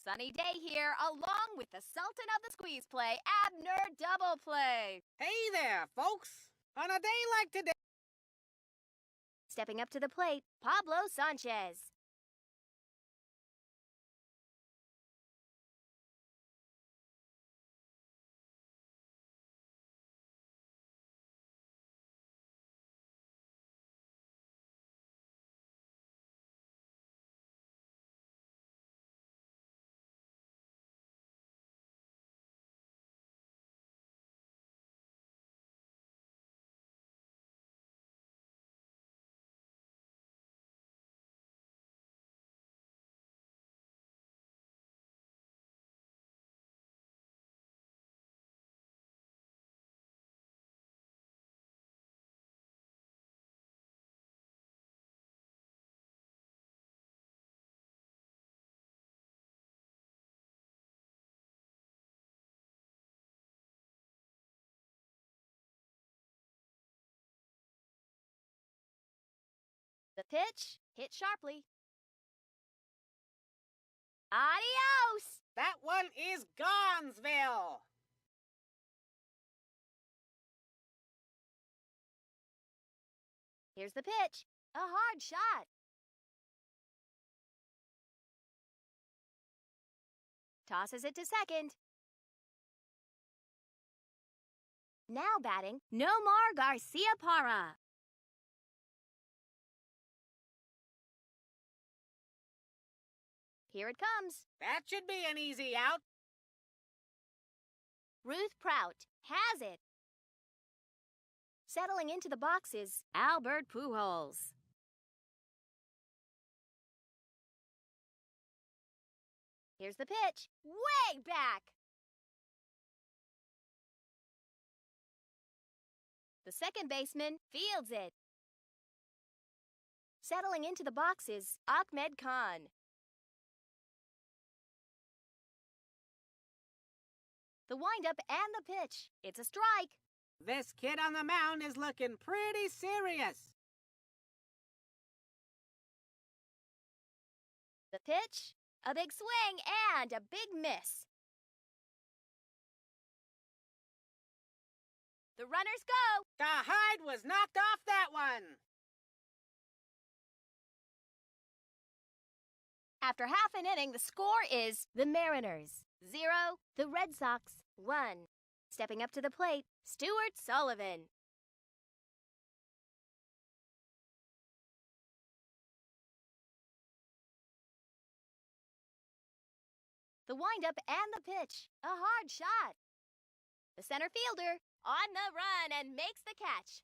sunny day here, along with the Sultan of the Squeeze play, Abner Double Play. Hey there, folks. On a day like today... Stepping up to the plate, Pablo Sanchez. The pitch hit sharply. Adios! That one is Gonzville. Here's the pitch. A hard shot. Tosses it to second. Now batting, Nomar Garcia Parra. Here it comes. That should be an easy out. Ruth Prout has it. Settling into the boxes, Albert Pujols. Here's the pitch. Way back! The second baseman fields it. Settling into the boxes, Ahmed Khan. The windup and the pitch. It's a strike. This kid on the mound is looking pretty serious. The pitch, a big swing, and a big miss. The runners go. The hide was knocked off that one. After half an inning, the score is the Mariners 0, the Red Sox 1. Stepping up to the plate, Stuart Sullivan. The windup and the pitch, a hard shot. The center fielder on the run and makes the catch.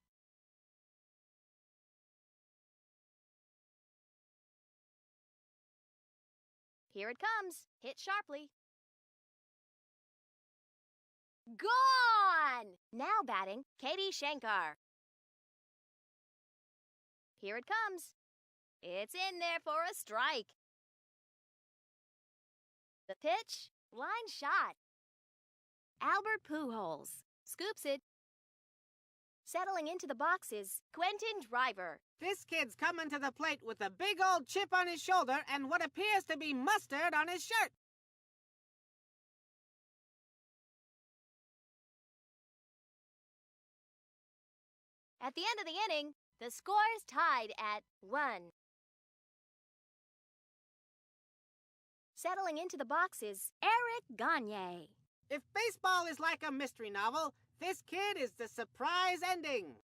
Here it comes, hit sharply. Gone! Now batting, Katie Shankar. Here it comes. It's in there for a strike. The pitch, line shot. Albert Pujols scoops it. Settling into the boxes, Quentin Driver. This kid's coming to the plate with a big old chip on his shoulder and what appears to be mustard on his shirt. At the end of the inning, the score is tied at 1. Settling into the boxes, Eric Gagne. If baseball is like a mystery novel, this kid is the surprise ending.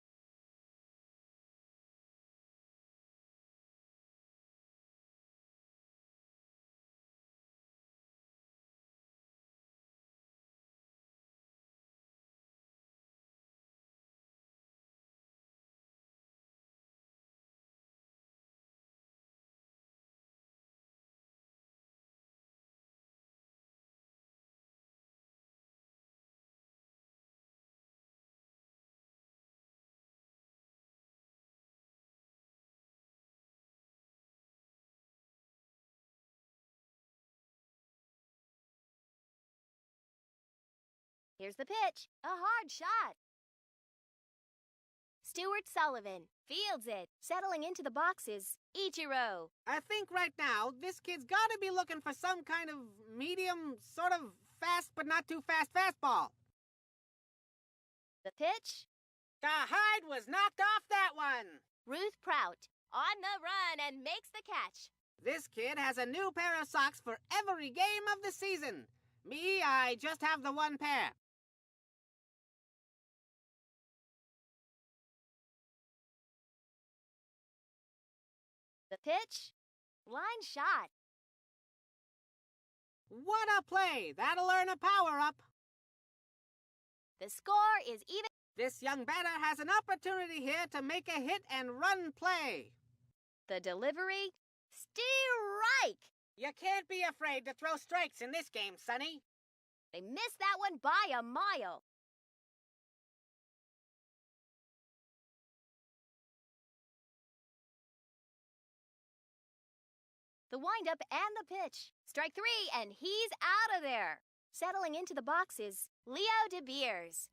Here's the pitch, a hard shot. Stuart Sullivan. Fields it. Settling into the boxes, Ichiro. I think right now this kid's gotta be looking for some kind of medium, sort of fast but not too fast fastball. The pitch? The hide was knocked off that one. Ruth Prout. On the run and makes the catch. This kid has a new pair of socks for every game of the season. Me, I just have the one pair. The pitch? Line shot. What a play! That'll earn a power-up. The score is even. This young batter has an opportunity here to make a hit and run play. The delivery? Strike! You can't be afraid to throw strikes in this game, Sonny. They missed that one by a mile. The windup and the pitch. Strike three, and he's out of there. Settling into the boxes, Leo De Beers.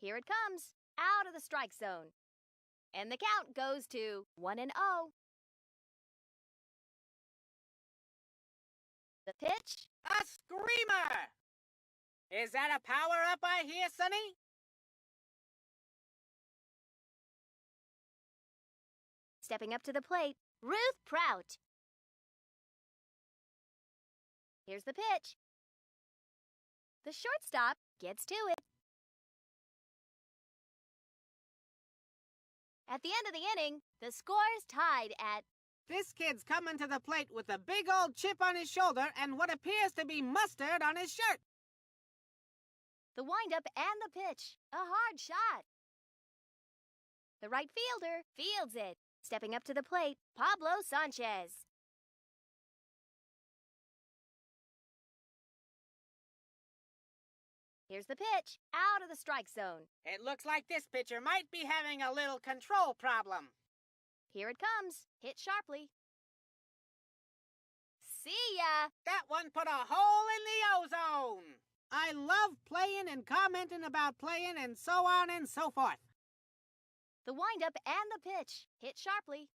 Here it comes, out of the strike zone. And the count goes to 1-0. The pitch? A screamer! Is that a power-up I hear, Sonny? Stepping up to the plate, Ruth Prout. Here's the pitch. The shortstop gets to it. At the end of the inning, the score's tied at. This kid's coming to the plate with a big old chip on his shoulder and what appears to be mustard on his shirt. The windup and the pitch. A hard shot. The right fielder fields it. Stepping up to the plate, Pablo Sanchez. Here's the pitch, out of the strike zone. It looks like this pitcher might be having a little control problem. Here it comes, hit sharply. See ya! That one put a hole in the ozone. I love playing and commenting about playing and so on and so forth. The windup and the pitch, hit sharply.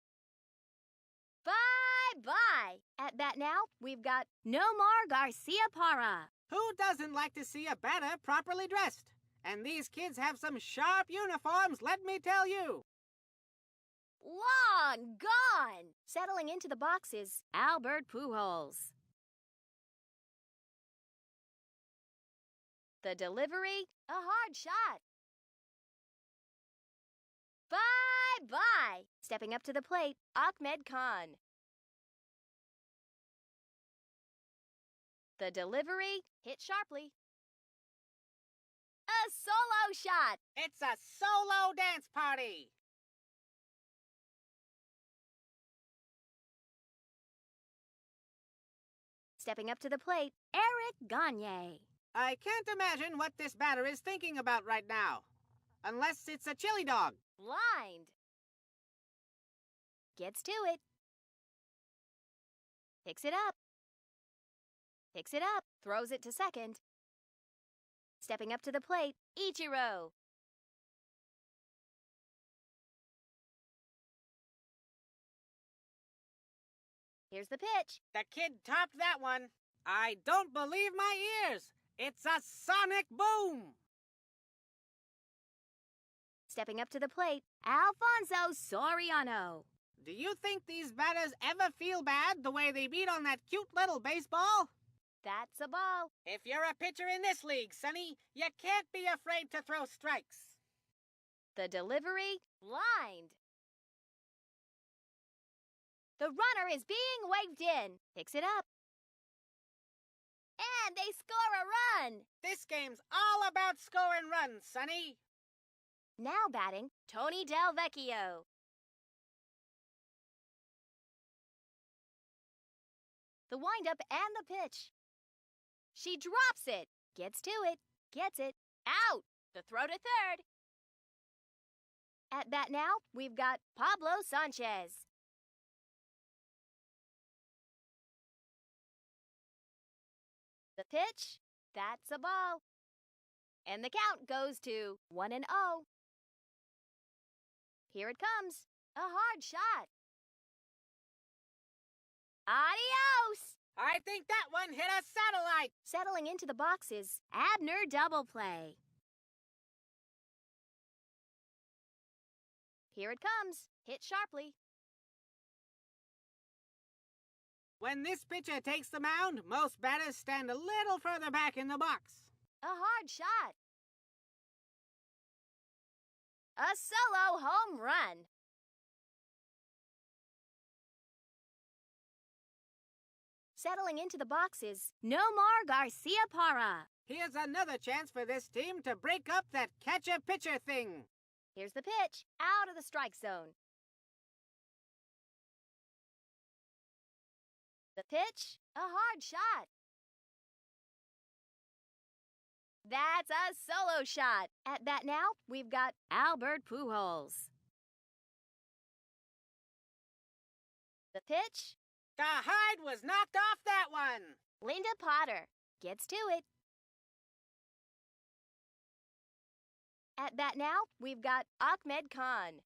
Bye-bye! At bat now, we've got Nomar Garcia-Parra. Who doesn't like to see a batter properly dressed? And these kids have some sharp uniforms, let me tell you. Long gone! Settling into the boxes, Albert Pujols. The delivery, a hard shot. Bye-bye! Stepping up to the plate, Ahmed Khan. The delivery, hit sharply. A solo shot! It's a solo dance party. Stepping up to the plate, Eric Gagne. I can't imagine what this batter is thinking about right now. Unless it's a chili dog. Blind. Gets to it. Picks it up. Picks it up. Throws it to second. Stepping up to the plate, Ichiro. Here's the pitch. The kid topped that one. I don't believe my ears. It's a sonic boom. Stepping up to the plate, Alfonso Soriano. Do you think these batters ever feel bad the way they beat on that cute little baseball? That's a ball. If you're a pitcher in this league, Sonny, you can't be afraid to throw strikes. The delivery, lined. The runner is being waved in. Picks it up. And they score a run. This game's all about scoring runs, Sonny. Now batting, Tony Del Vecchio. The windup and the pitch. She drops it, gets to it, gets it, out. The throw to third. At bat now, we've got Pablo Sanchez. The pitch, that's a ball. And the count goes to 1-0. Here it comes, a hard shot. Adios! I think that one hit a satellite. Settling into the box is Abner double play. Here it comes, hit sharply. When this pitcher takes the mound, most batters stand a little further back in the box. A hard shot. A solo home run. Settling into the box is Nomar Garcia-Parra. Here's another chance for this team to break up that catcher-pitcher thing. Here's the pitch, out of the strike zone. The pitch, a hard shot. That's a solo shot. At bat now, we've got Albert Pujols. The pitch. The hide was knocked off that one. Linda Potter gets to it. At bat now, we've got Ahmed Khan.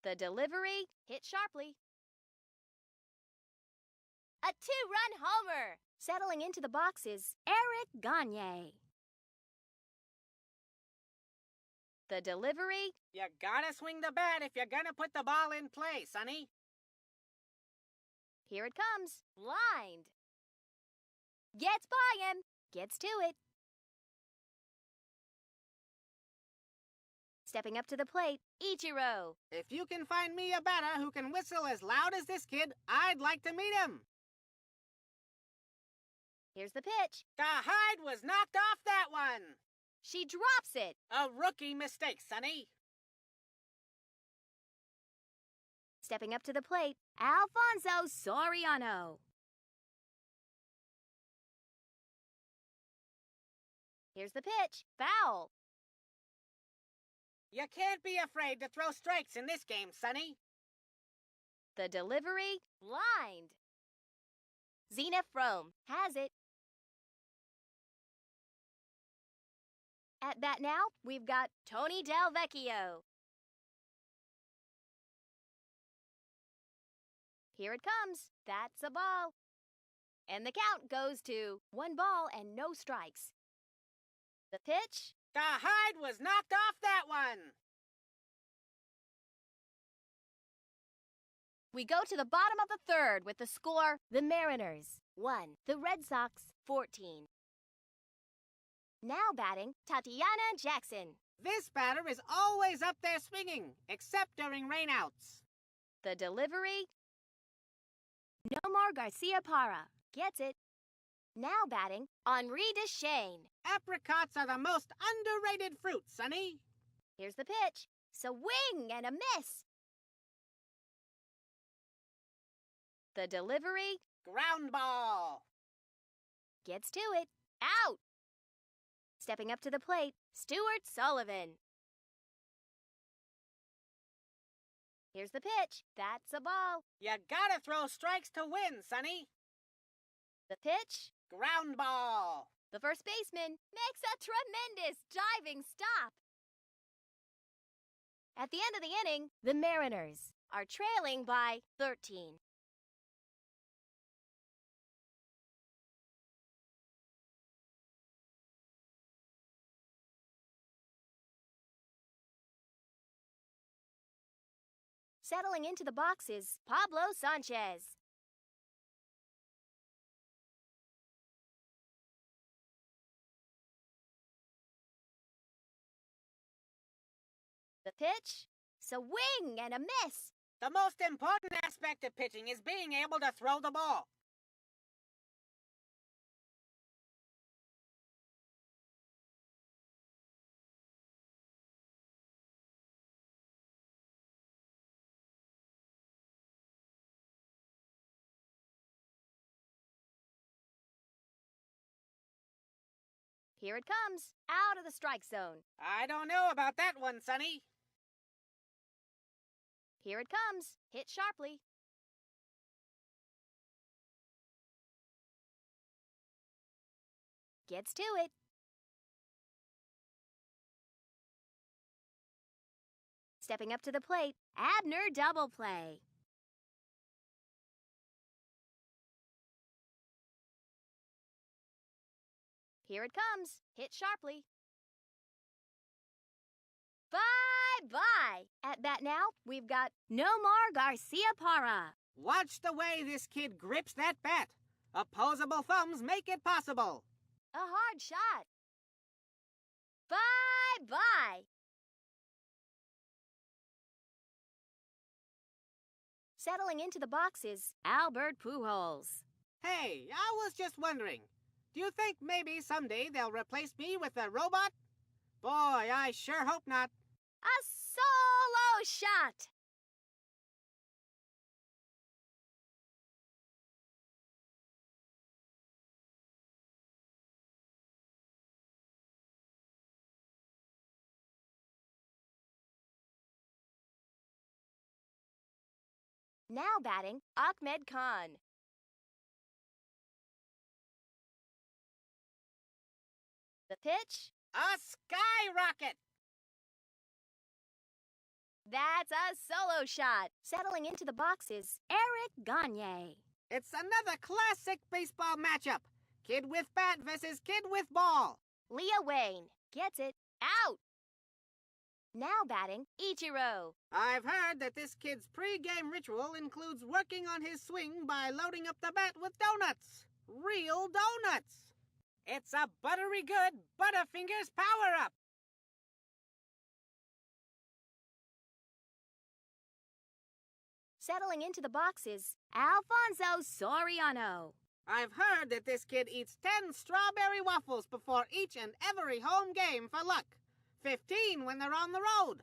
The delivery hit sharply. A two-run homer. Settling into the box is Eric Gagne. The delivery. You gotta swing the bat if you're gonna put the ball in play, Sonny. Here it comes, lined. Gets by him, gets to it. Stepping up to the plate, Ichiro. If you can find me a batter who can whistle as loud as this kid, I'd like to meet him. Here's the pitch. The hide was knocked off that one. She drops it. A rookie mistake, Sonny. Stepping up to the plate, Alfonso Soriano. Here's the pitch. Foul. You can't be afraid to throw strikes in this game, Sonny. The delivery. Lined. Zena Frome has it. At bat now, we've got Tony Del Vecchio. Here it comes. That's a ball. And the count goes to 1 ball and no strikes. The pitch. The hide was knocked off that one. We go to the bottom of the third with the score, the Mariners 1, the Red Sox 14. Now batting, Tatiana Jackson. This batter is always up there swinging, except during rainouts. The delivery. Nomar Garcia-Parra gets it. Now batting, Henri Deschênes. Apricots are the most underrated fruit, Sonny. Here's the pitch. Swing and a miss. The delivery. Ground ball. Gets to it. Out. Stepping up to the plate, Stuart Sullivan. Here's the pitch. That's a ball. You gotta throw strikes to win, Sonny. The pitch. Ground ball. The first baseman makes a tremendous diving stop. At the end of the inning, the Mariners are trailing by 13. Settling into the box is Pablo Sanchez. The pitch, swing and a miss. The most important aspect of pitching is being able to throw the ball. Here it comes, out of the strike zone. I don't know about that one, Sonny. Here it comes, hit sharply. Gets to it. Stepping up to the plate, Abner double play. Here it comes, hit sharply. Bye-bye. At bat now, we've got Nomar Garcia-Parra. Watch the way this kid grips that bat. Opposable thumbs make it possible. A hard shot. Bye-bye. Settling into the box is Albert Pujols. Hey, I was just wondering, do you think maybe someday they'll replace me with a robot? Boy, I sure hope not. A solo shot. Now batting, Ahmed Khan. The pitch? A skyrocket! That's a solo shot. Settling into the box is Eric Gagne. It's another classic baseball matchup. Kid with bat versus kid with ball. Leah Wayne gets it out. Now batting, Ichiro. I've heard that this kid's pre-game ritual includes working on his swing by loading up the bat with donuts. Real donuts. It's a buttery good Butterfingers power-up. Settling into the box is Alfonso Soriano. I've heard that this kid eats 10 strawberry waffles before each and every home game for luck. 15 when they're on the road.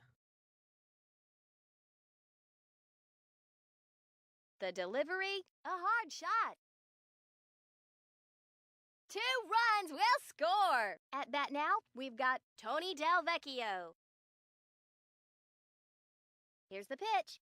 The delivery, a hard shot. 2 runs will score. At bat now, we've got Tony Del Vecchio. Here's the pitch.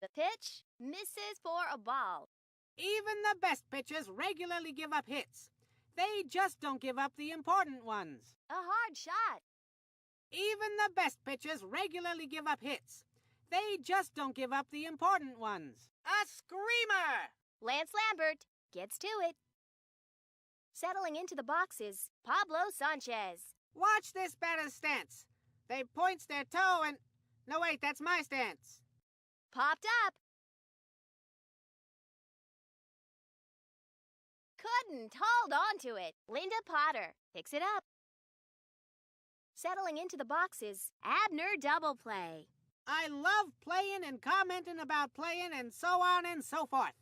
The pitch misses for a ball. Even the best pitchers regularly give up hits. They just don't give up the important ones. A hard shot. Even the best pitchers regularly give up hits. They just don't give up the important ones. A screamer! Lance Lambert gets to it. Settling into the box is Pablo Sanchez. Watch this batter's stance. They points their toe and... No, wait, that's my stance. Popped up. Couldn't hold on to it. Linda Potter picks it up. Settling into the box is Abner double play. I love playing and commenting about playing and so on and so forth.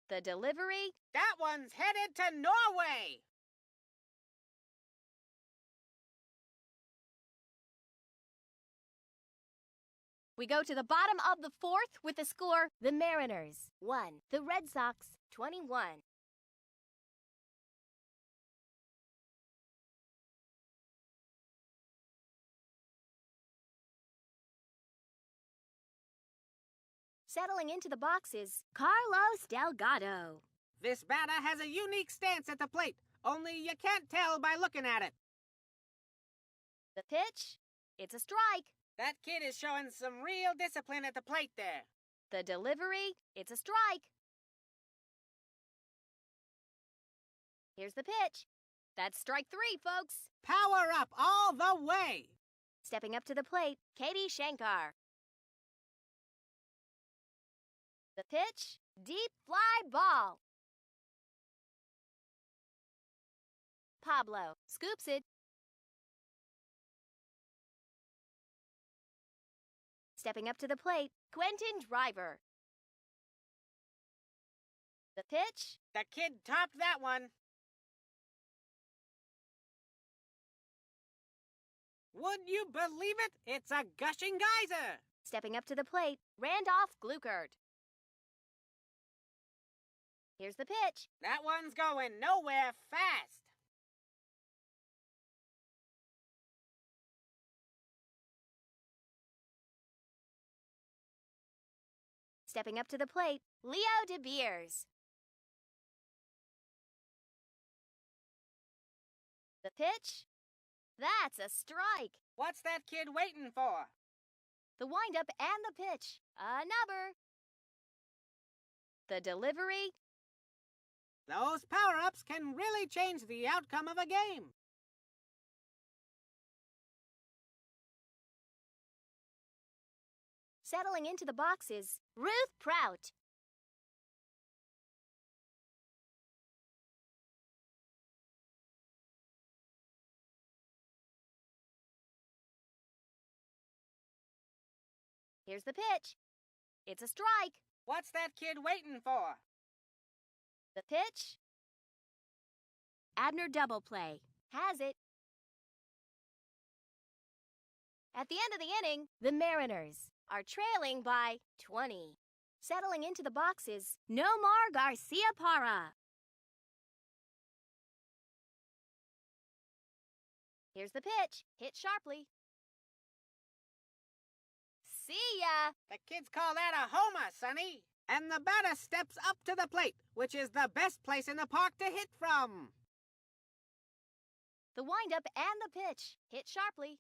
The delivery, That one's headed to Norway. we go to the bottom of the 4th with the score, the Mariners 1, the Red Sox 21. Settling into the box is Carlos Delgado. This batter has a unique stance at the plate, only you can't tell by looking at it. The pitch, it's a strike. That kid is showing some real discipline at the plate there. The delivery, it's a strike. Here's the pitch. That's strike 3, folks. Power up all the way. Stepping up to the plate, Katie Shankar. The pitch, deep fly ball. Pablo scoops it. Stepping up to the plate, Quentin Driver. The pitch. The kid topped that one. Would you believe it? It's a gushing geyser. Stepping up to the plate, Randolph Gluckert. Here's the pitch. That one's going nowhere fast. Stepping up to the plate, Leo De Beers. The pitch? That's a strike. What's that kid waiting for? The windup and the pitch, a number. The delivery. Those power-ups can really change the outcome of a game. Settling into the boxes, Ruth Prout. Here's the pitch. It's a strike. What's that kid waiting for? The pitch. Abner double play. Has it. At the end of the inning, the Mariners are trailing by 20. Settling into the boxes, Nomar Garcia Parra. Here's the pitch. Hit sharply. See ya! The kids call that a homer, Sonny. And the batter steps up to the plate, which is the best place in the park to hit from. The windup and the pitch. Hit sharply.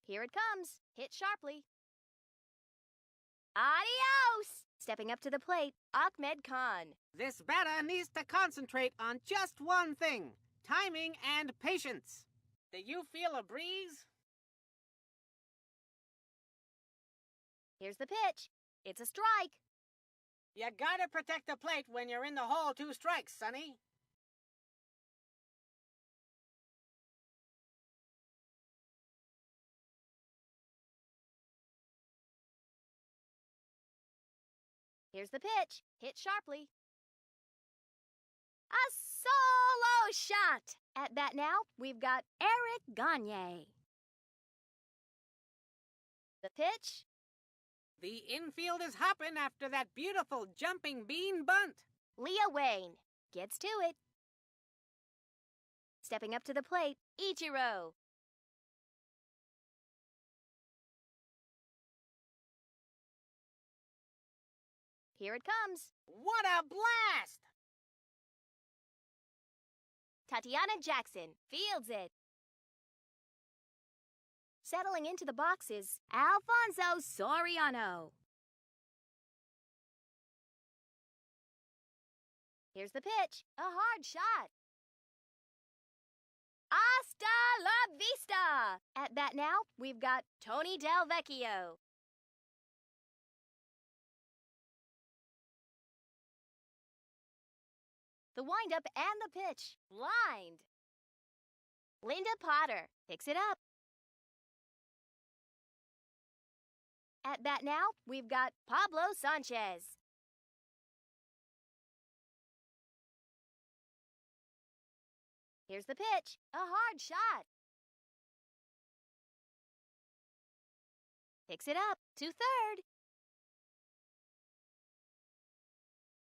Here it comes. Hit sharply. Adios! Stepping up to the plate, Ahmed Khan. This batter needs to concentrate on just one thing: timing and patience. Do you feel a breeze? Here's the pitch. It's a strike. You gotta protect the plate when you're in the hole 2 strikes, Sonny. Here's the pitch. Hit sharply. A solo shot! At bat now, we've got Eric Gagne. The pitch. The infield is hopping after that beautiful jumping bean bunt. Leah Wayne gets to it. Stepping up to the plate, Ichiro. Here it comes. What a blast! Tatiana Jackson fields it. Settling into the boxes, Alfonso Soriano. Here's the pitch. A hard shot. Hasta la vista! At bat now, we've got Tony Del Vecchio. The windup and the pitch. Blind. Linda Potter picks it up. At bat now, we've got Pablo Sanchez. Here's the pitch. A hard shot. Picks it up to third.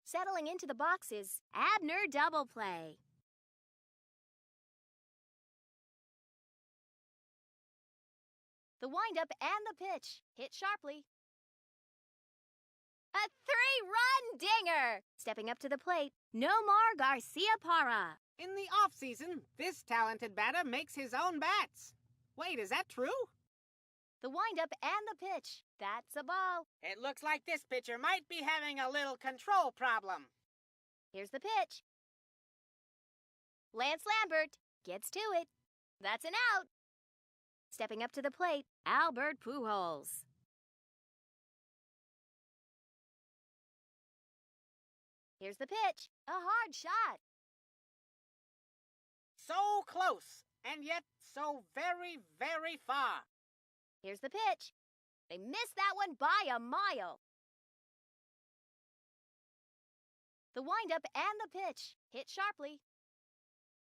Settling into the boxes, Abner double play. The windup and the pitch. Hit sharply. A 3-run dinger! Stepping up to the plate, Nomar Garcia Parra. In the off-season, this talented batter makes his own bats. Wait, is that true? the windup, and the pitch. That's a ball. It looks like this pitcher might be having a little control problem. Here's the pitch. Lance Lambert gets to it. That's an out. Stepping up to the plate, Albert Pujols. Here's the pitch. A hard shot. So close, and yet so very, very far. Here's the pitch. They missed that one by a mile. The windup and the pitch hit sharply.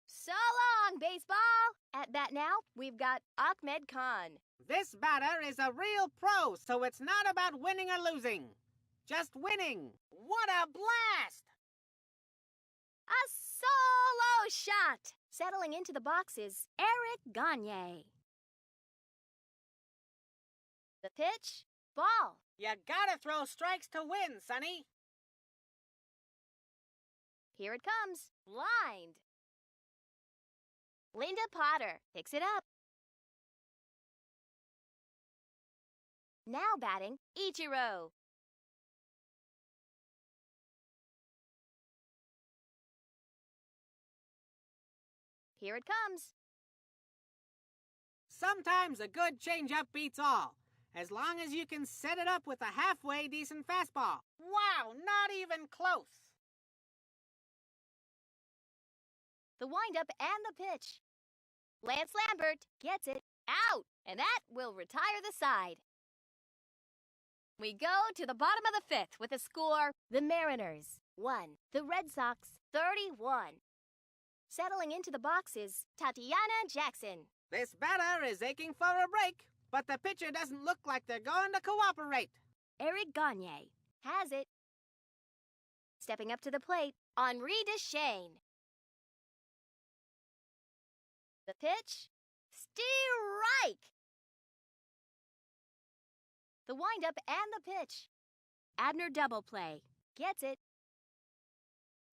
So long, baseball! At bat now, we've got Ahmed Khan. This batter is a real pro, so it's not about winning or losing. Just winning. What a blast! A solo shot! Settling into the box is Eric Gagne. The pitch, ball. You gotta throw strikes to win, Sonny. Here it comes, lined. Linda Potter picks it up. Now batting, Ichiro. Here it comes. Sometimes a good changeup beats all, as long as you can set it up with a halfway decent fastball. Wow, not even close. The windup and the pitch. Lance Lambert gets it out, and that will retire the side. We go to the bottom of the fifth with a score: the Mariners 1, the Red Sox 31. Settling into the box is Tatiana Jackson. This batter is aching for a break, but the pitcher doesn't look like they're going to cooperate. Eric Gagne has it. Stepping up to the plate, Henri Deschênes. The pitch, strike. The windup and the pitch. Abner double play gets it.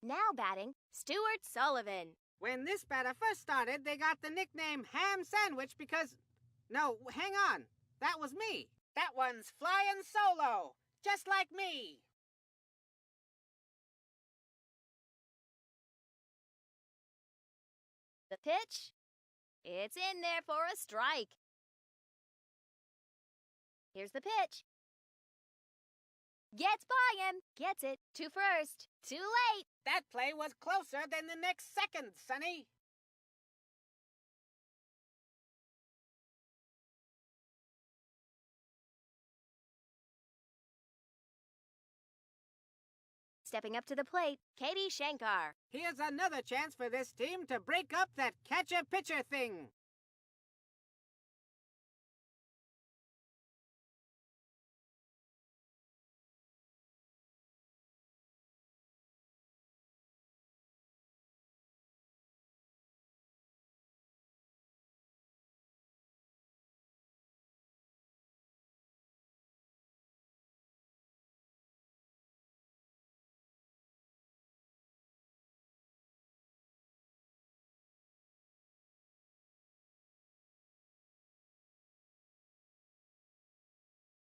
Now batting, Stuart Sullivan. When this batter first started, they got the nickname Ham Sandwich because... No, hang on. That was me. That one's flying solo, just like me. The pitch, it's in there for a strike. Here's the pitch. Gets by him, gets it to first. Too late. That play was closer than the next second, Sonny. Stepping up to the plate, Katie Shankar. Here's another chance for this team to break up that catcher-pitcher thing.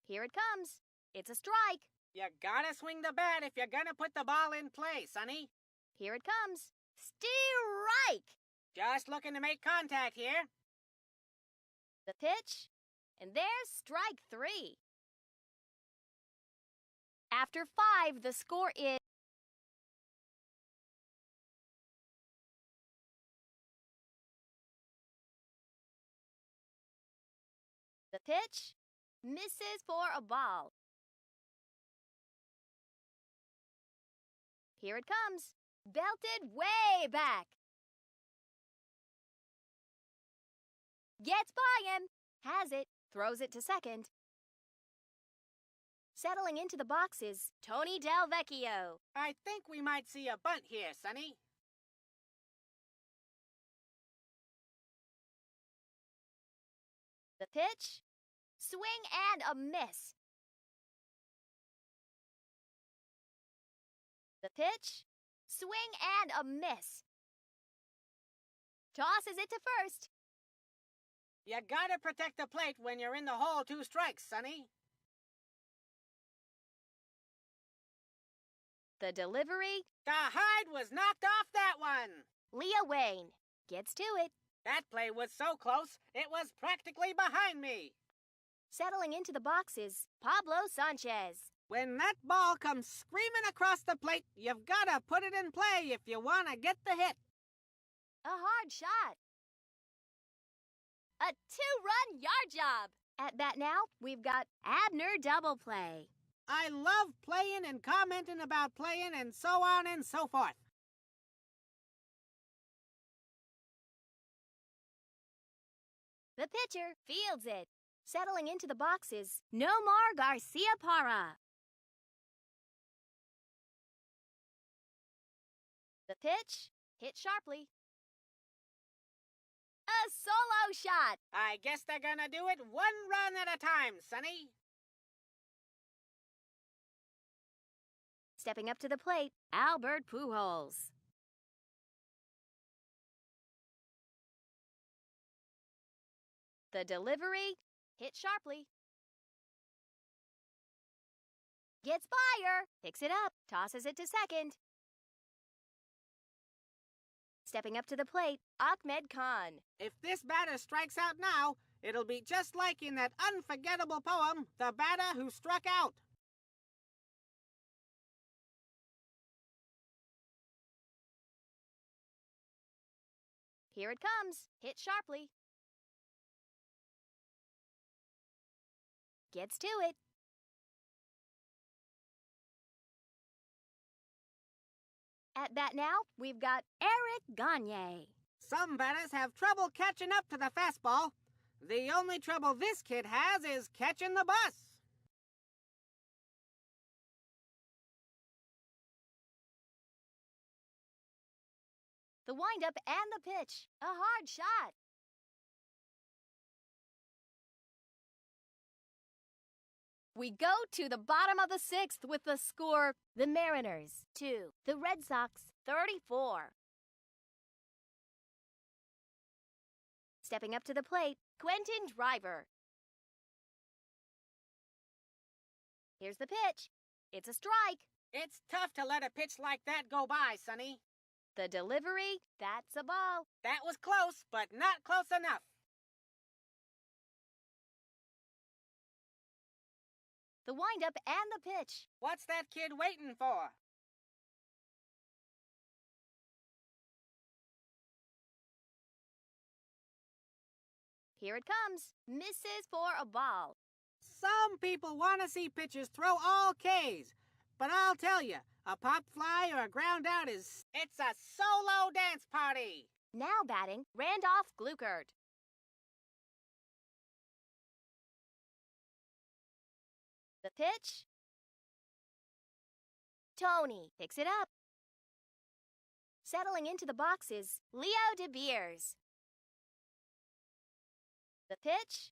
Here it comes. It's a strike. You gotta swing the bat if you're gonna put the ball in play, Sonny. Here it comes. Strike! Just looking to make contact here. The pitch, and there's strike 3. After 5, the score is... The pitch misses for a ball. Here it comes. Belted way back. Gets by him. Has it. Throws it to second. Settling into the box is Tony Del Vecchio. I think we might see a bunt here, Sonny. The pitch. Swing and a miss. The pitch. Swing and a miss. Tosses it to first. You gotta protect the plate when you're in the hole 2 strikes, Sonny. The delivery. The hide was knocked off that one. Leah Wayne gets to it. That play was so close, it was practically behind me. Settling into the box is Pablo Sanchez. When that ball comes screaming across the plate, you've gotta put it in play if you wanna get the hit. A hard shot. A 2-run yard job. At bat now, we've got Abner double play. I love playing and commenting about playing and so on and so forth. The pitcher fields it. Settling into the box is Nomar Garcia Parra. The pitch hit sharply. A solo shot. I guess they're gonna do it 1 run at a time, Sonny. Stepping up to the plate, Albert Pujols. The delivery hit sharply. Gets fire. Picks it up. Tosses it to second. Stepping up to the plate, Ahmed Khan. If this batter strikes out now, it'll be just like in that unforgettable poem, The Batter Who Struck Out. Here it comes. Hit sharply. Gets to it. At bat now, we've got Eric Gagne. Some batters have trouble catching up to the fastball. The only trouble this kid has is catching the bus. The windup and the pitch. A hard shot. We go to the bottom of the 6th with the score, the Mariners 2, the Red Sox 34. Stepping up to the plate, Quentin Driver. Here's the pitch. It's a strike. It's tough to let a pitch like that go by, Sonny. The delivery, that's a ball. That was close, but not close enough. The windup and the pitch. What's that kid waiting for? Here it comes. Misses for a ball. Some people want to see pitchers throw all Ks, but I'll tell you, a pop fly or a ground out it's a solo dance party. Now batting, Randolph Gluckert. The pitch. Tony picks it up. Settling into the box is Leo De Beers. The pitch.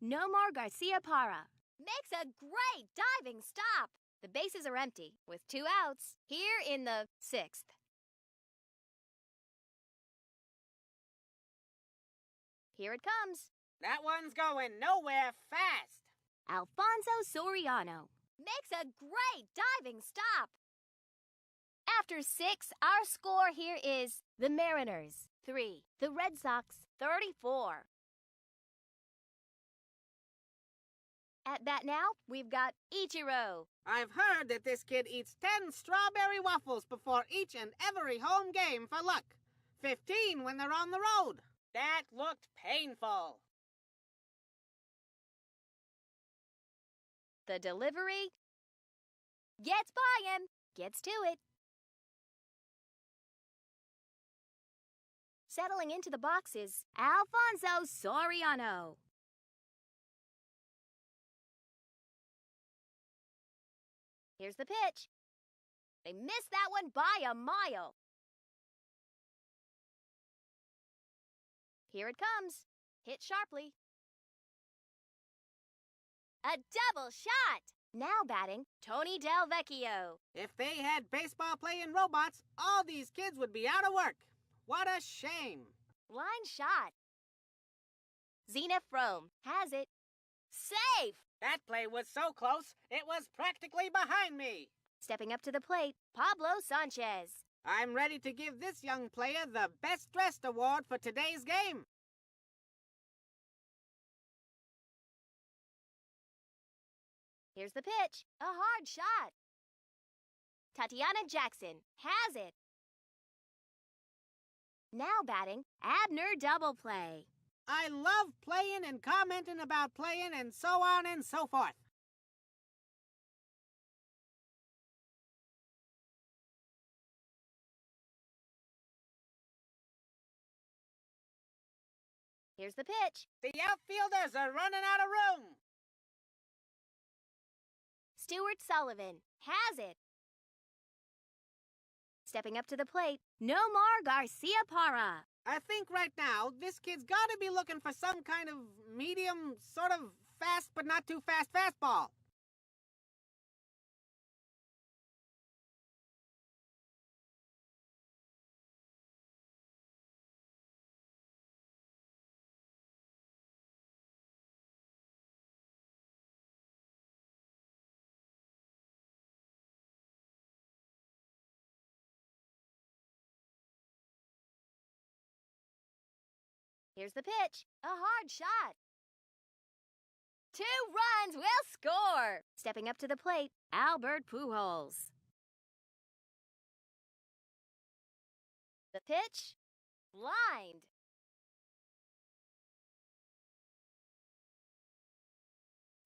Nomar Garcia Parra makes a great diving stop. The bases are empty with 2 outs here in the 6th. Here it comes. That one's going nowhere fast. Alfonso Soriano makes a great diving stop. After 6, our score here is the Mariners 3, the Red Sox 34. At bat now, we've got Ichiro. I've heard that this kid eats 10 strawberry waffles before each and every home game for luck. 15 when they're on the road. That looked painful. The delivery gets by him, gets to it. Settling into the box is Alfonso Soriano. Here's the pitch. They missed that one by a mile. Here it comes. Hit sharply. A double shot. Now batting, Tony Del Vecchio. If they had baseball playing robots, all these kids would be out of work. What a shame. Line shot. Zena Frome has it. Safe! That play was so close, it was practically behind me. Stepping up to the plate, Pablo Sanchez. I'm ready to give this young player the Best Dressed award for today's game. Here's the pitch. A hard shot. Tatiana Jackson has it. Now batting, Abner Double Play. I love playing and commenting about playing and so on and so forth. Here's the pitch. The outfielders are running out of room. Stuart Sullivan has it. Stepping up to the plate, Nomar Garcia Parra. I think right now, this kid's got to be looking for some kind of medium, sort of fast but not too fast fastball. Here's the pitch. A hard shot. 2 runs will score. Stepping up to the plate, Albert Pujols. The pitch, blind.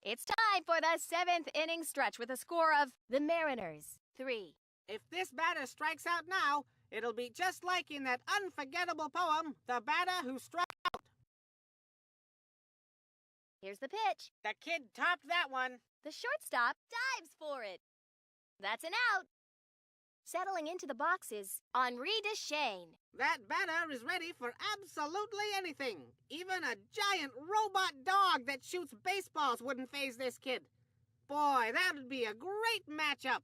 It's time for the 7th inning stretch with a score of the Mariners 3. If this batter strikes out now, it'll be just like in that unforgettable poem, The Batter Who Struck Out. Here's the pitch. The kid topped that one. The shortstop dives for it. That's an out. Settling into the boxes, Henri Deschênes. That batter is ready for absolutely anything. Even a giant robot dog that shoots baseballs wouldn't faze this kid. Boy, that would be a great matchup.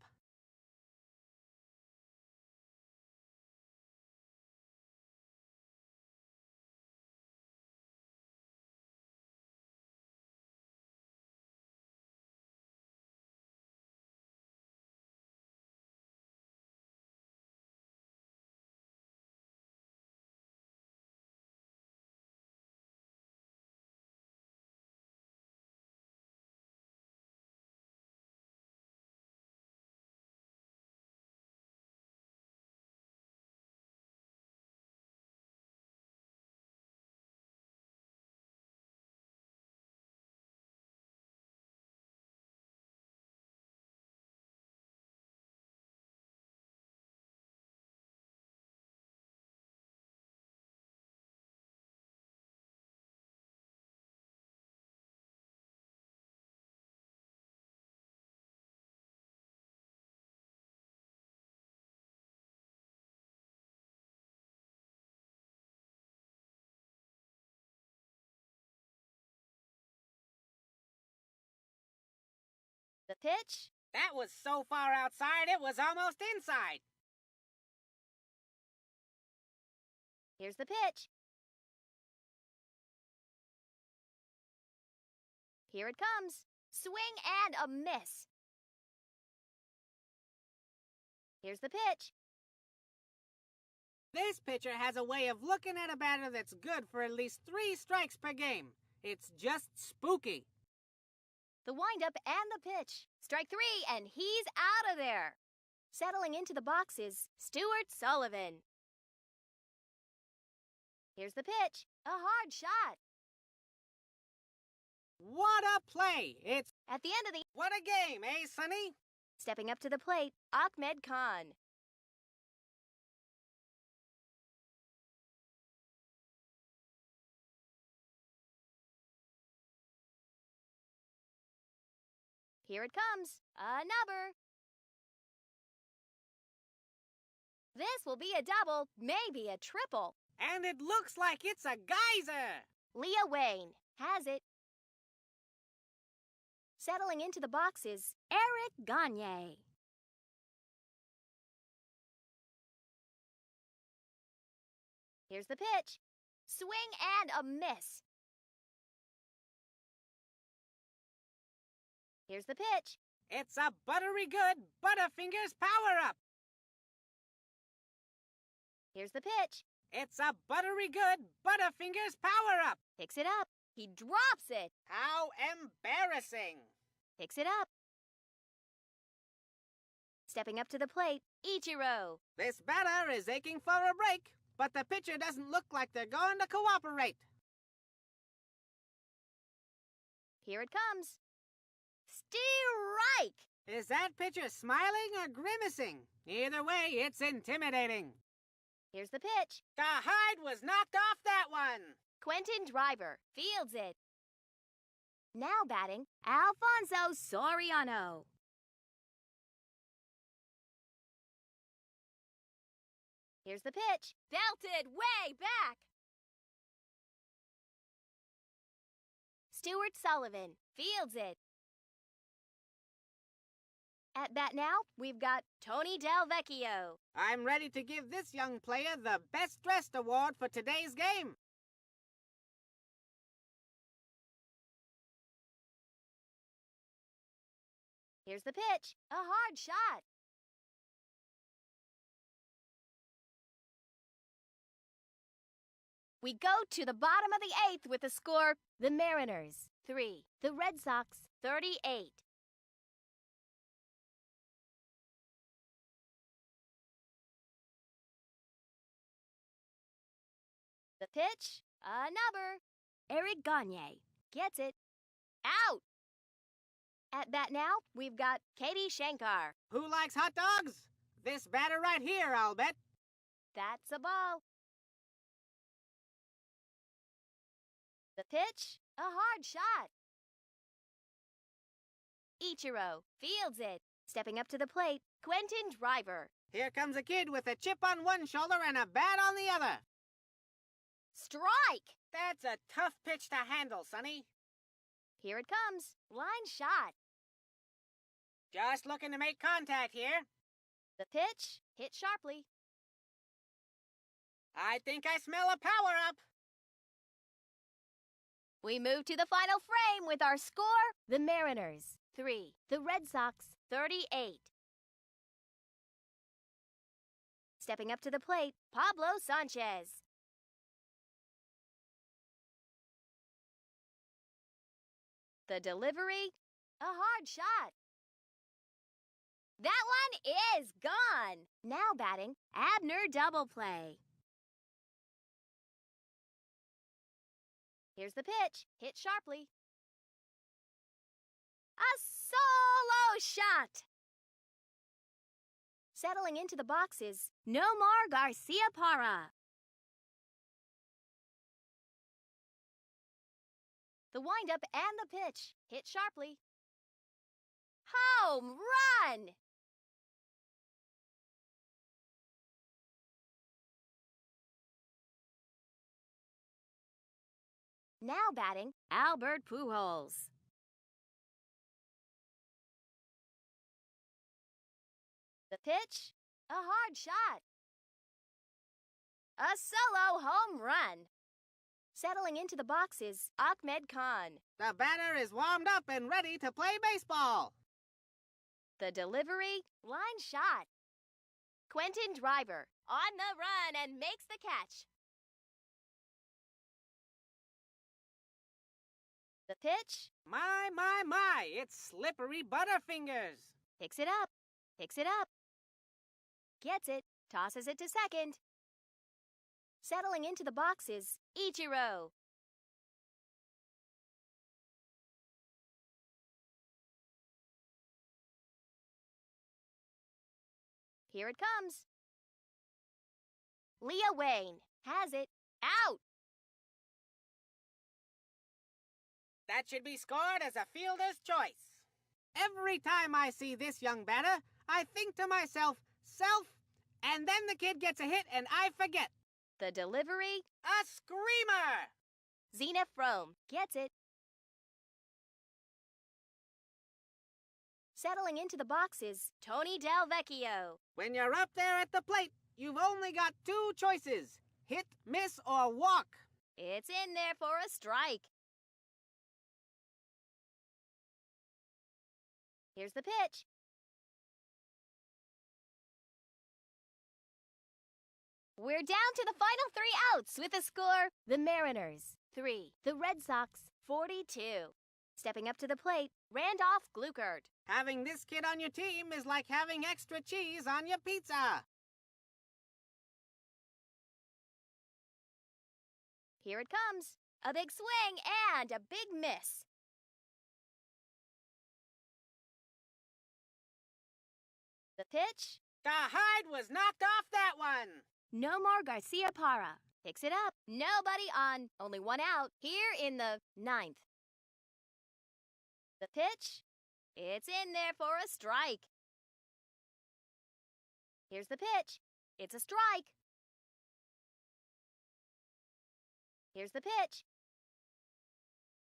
The pitch. That was so far outside, it was almost inside. Here's the pitch. Here it comes. Swing and a miss. Here's the pitch. This pitcher has a way of looking at a batter that's good for at least 3 strikes per game. It's just spooky. The windup and the pitch. Strike 3, and he's out of there. Settling into the boxes, Stuart Sullivan. Here's the pitch. A hard shot. What a play! It's At the end of the... what a game, eh, Sonny? Stepping up to the plate, Ahmed Khan. Here it comes. A number. This will be a double, maybe a triple. And it looks like it's a geyser. Leah Wayne has it. Settling into the boxes, Eric Gagne. Here's the pitch. Swing and a miss. Here's the pitch. It's a buttery good Butterfingers power-up. Here's the pitch. It's a buttery good Butterfingers power-up. Picks it up. He drops it. How embarrassing. Picks it up. Stepping up to the plate, Ichiro. This batter is aching for a break, but the pitcher doesn't look like they're going to cooperate. Here it comes. Strike! Is that pitcher smiling or grimacing? Either way, it's intimidating. Here's the pitch. The hide was knocked off that one. Quentin Driver fields it. Now batting, Alfonso Soriano. Here's the pitch. Belted way back. Stuart Sullivan fields it. At bat now, we've got Tony Del Vecchio. I'm ready to give this young player the Best Dressed Award for today's game. Here's the pitch. A hard shot. We go to the bottom of the eighth with the score, the Mariners 3, the Red Sox 38. The pitch, a number. Eric Gagne gets it. Out! At bat now, we've got Katie Shankar. Who likes hot dogs? This batter right here, I'll bet. That's a ball. The pitch, a hard shot. Ichiro fields it. Stepping up to the plate, Quentin Driver. Here comes a kid with a chip on one shoulder and a bat on the other. Strike! That's a tough pitch to handle, Sonny. Here it comes. Line shot. Just looking to make contact here. The pitch, hit sharply. I think I smell a power-up. We move to the final frame with our score, the Mariners 3, the Red Sox 38. Stepping up to the plate, Pablo Sanchez. The delivery, a hard shot. That one is gone. Now batting, Abner double play. Here's the pitch, hit sharply. A solo shot. Settling into the boxes, Nomar Garcia Parra. The windup and the pitch, hit sharply. Home run! Now batting, Albert Pujols. The pitch, a hard shot. A solo home run. Settling into the boxes, Ahmed Khan. The batter is warmed up and ready to play baseball. The delivery, line shot. Quentin Driver on the run and makes the catch. The pitch, My, it's slippery Butterfingers. picks it up, gets it, tosses it to second. Settling into the boxes, Ichiro. Here it comes. Leah Wayne has it, out. That should be scored as a fielder's choice. Every time I see this young batter, I think to myself, and then the kid gets a hit and I forget. The delivery, A screamer! Zena Frome gets it. Settling into the boxes, Tony Del Vecchio. When you're up there at the plate, you've only got two choices: hit, miss, or walk. It's in there for a strike. Here's the pitch. We're down to the final 3 outs with the score: the Mariners 3, the Red Sox 42. Stepping up to the plate, Randolph Gluckert. Having this kid on your team is like having extra cheese on your pizza. Here it comes. A big swing and a big miss. The pitch. The hide was knocked off that one. Nomar Garcia Parra picks it up. Nobody on, only 1 out here in the 9th. The pitch. It's in there for a strike. Here's the pitch. It's a strike. Here's the pitch.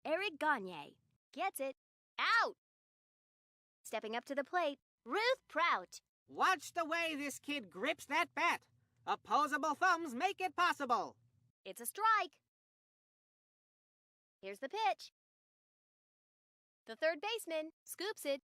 Eric Gagne gets it. Out! Stepping up to the plate, Ruth Prout. Watch the way this kid grips that bat. Opposable thumbs make it possible. It's a strike. Here's the pitch. The third baseman scoops it.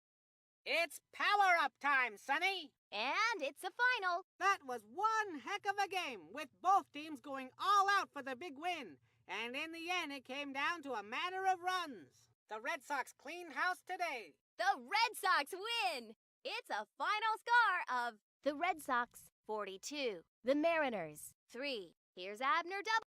It's power-up time, Sonny. And it's a final. That was one heck of a game, with both teams going all out for the big win. And in the end, it came down to a matter of runs. The Red Sox cleaned house today. The Red Sox win! It's a final score of the Red Sox 42, the Mariners 3. Here's Abner W.